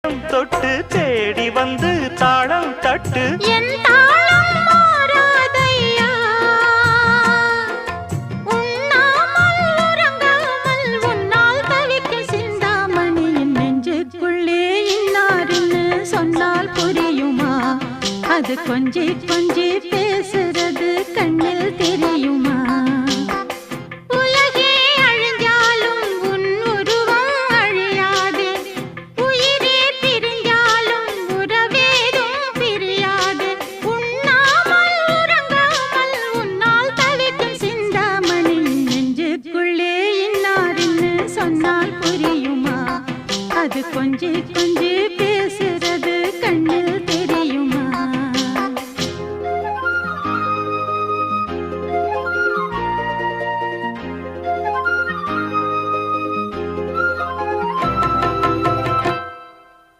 தொட்டு தேடி வந்து தாளம் தட்டு என் தாளம் மாறாதையா உண்ணாமல் உறங்காமல் உன்னால் தவிக்க சிந்தாமணி என் நெஞ்சுக்குள்ளே இன்னாருன்னு சொன்னால் புரியுமா அது கொஞ்சி கொஞ்சி பேசுறது கண்ணில் தெரியுமா